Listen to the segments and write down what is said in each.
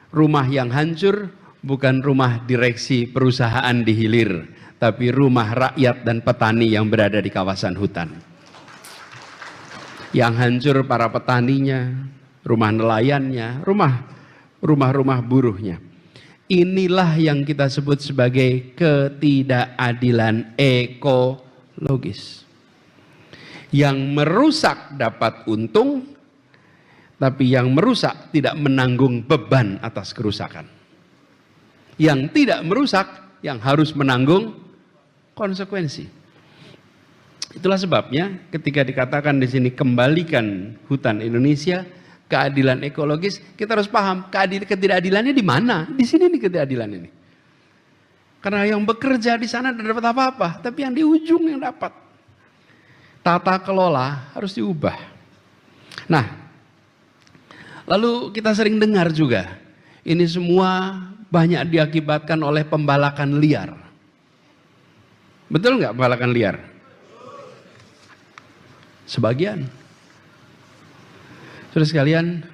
Rumah yang hancur bukan rumah direksi perusahaan di hilir, tapi rumah rakyat dan petani yang berada di kawasan hutan. Yang hancur para petaninya, rumah nelayannya, rumah-rumah buruhnya. Inilah yang kita sebut sebagai ketidakadilan ekologis. Yang merusak dapat untung, tapi yang merusak tidak menanggung beban atas kerusakan. Yang tidak merusak, yang harus menanggung konsekuensi. Itulah sebabnya ketika dikatakan di sini kembalikan hutan Indonesia, keadilan ekologis, kita harus paham ketidakadilannya di mana. Di sini nih ketidakadilan ini. Karena yang bekerja di sana tidak dapat apa-apa, tapi yang di ujung yang dapat. Tata kelola harus diubah. Nah, lalu kita sering dengar juga, ini semua banyak diakibatkan oleh pembalakan liar. Betul nggak pembalakan liar? Sebagian. Saudara sekalian,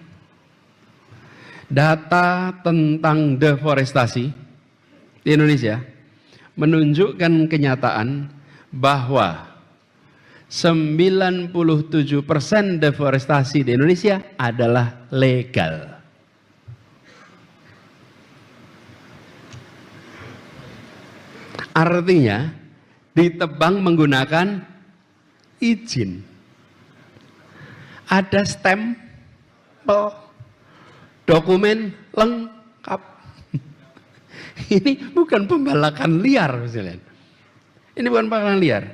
data tentang deforestasi di Indonesia menunjukkan kenyataan bahwa 97% deforestasi di Indonesia adalah legal. Artinya ditebang menggunakan izin. Ada stempel, dokumen lengkap. Ini bukan pembalakan liar, misalnya. Ini bukan pembalakan liar.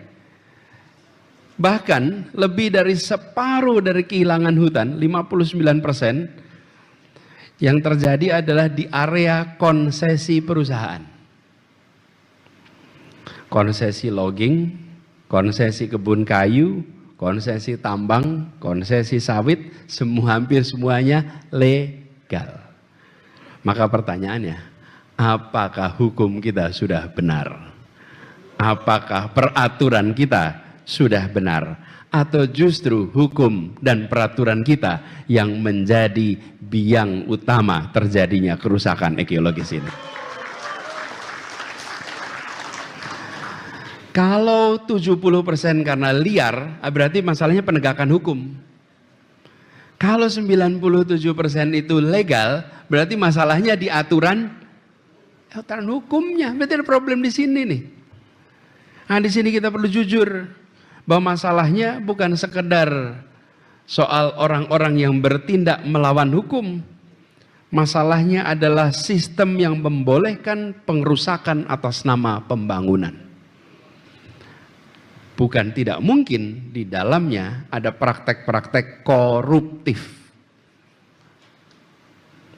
Bahkan lebih dari separuh dari kehilangan hutan, 59%, yang terjadi adalah di area konsesi perusahaan. Konsesi logging, konsesi kebun kayu, konsesi tambang, konsesi sawit, hampir semuanya legal. Maka pertanyaannya, apakah hukum kita sudah benar? Apakah peraturan kita sudah benar? Atau justru hukum dan peraturan kita yang menjadi biang utama terjadinya kerusakan ekologis ini? Kalau 70% karena liar, berarti masalahnya penegakan hukum. Kalau 97% itu legal, berarti masalahnya di aturan hukumnya. Berarti ada problem di sini nih. Nah, di sini kita perlu jujur bahwa masalahnya bukan sekedar soal orang-orang yang bertindak melawan hukum. Masalahnya adalah sistem yang membolehkan pengerusakan atas nama pembangunan. Bukan tidak mungkin di dalamnya ada praktek-praktek koruptif.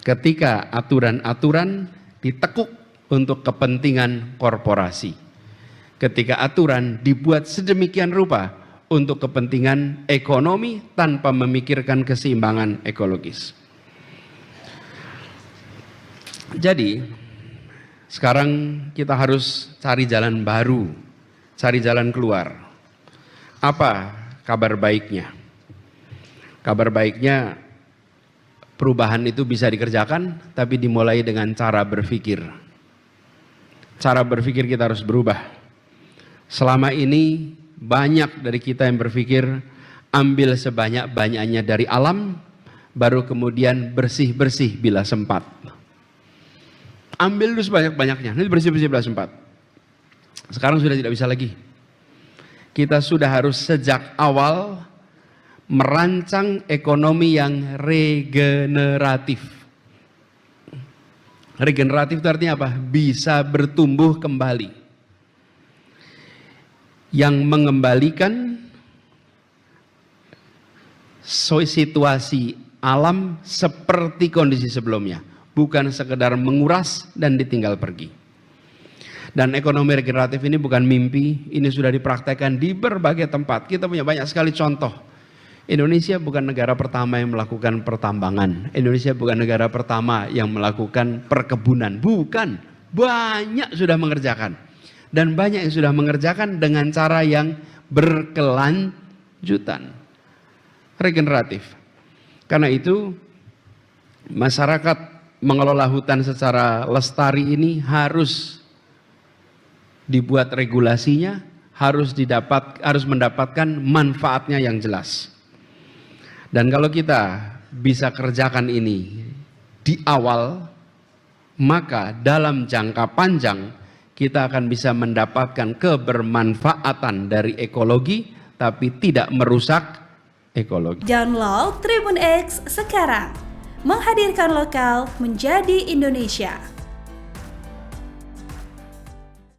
Ketika aturan-aturan ditekuk untuk kepentingan korporasi. Ketika aturan dibuat sedemikian rupa untuk kepentingan ekonomi tanpa memikirkan keseimbangan ekologis. Jadi, sekarang kita harus cari jalan baru, cari jalan keluar. Apa kabar baiknya? Kabar baiknya perubahan itu bisa dikerjakan, tapi dimulai dengan cara berpikir. Cara berpikir kita harus berubah. Selama ini banyak dari kita yang berpikir ambil sebanyak-banyaknya dari alam, baru kemudian bersih-bersih bila sempat. Ambil dulu sebanyak-banyaknya, nanti bersih-bersih bila sempat. Sekarang sudah tidak bisa lagi. Kita sudah harus sejak awal merancang ekonomi yang regeneratif. Regeneratif itu artinya apa? Bisa bertumbuh kembali. Yang mengembalikan situasi alam seperti kondisi sebelumnya. Bukan sekedar menguras dan ditinggal pergi. Dan ekonomi regeneratif ini bukan mimpi, ini sudah dipraktekkan di berbagai tempat. Kita punya banyak sekali contoh. Indonesia bukan negara pertama yang melakukan pertambangan. Indonesia bukan negara pertama yang melakukan perkebunan. Bukan, banyak sudah mengerjakan. Dan banyak yang sudah mengerjakan dengan cara yang berkelanjutan. Regeneratif. Karena itu masyarakat mengelola hutan secara lestari ini harus dibuat regulasinya, harus mendapatkan manfaatnya yang jelas. Dan kalau kita bisa kerjakan ini di awal, maka dalam jangka panjang kita akan bisa mendapatkan kebermanfaatan dari ekologi, tapi tidak merusak ekologi. Download Tribun X sekarang, menghadirkan lokal menjadi Indonesia.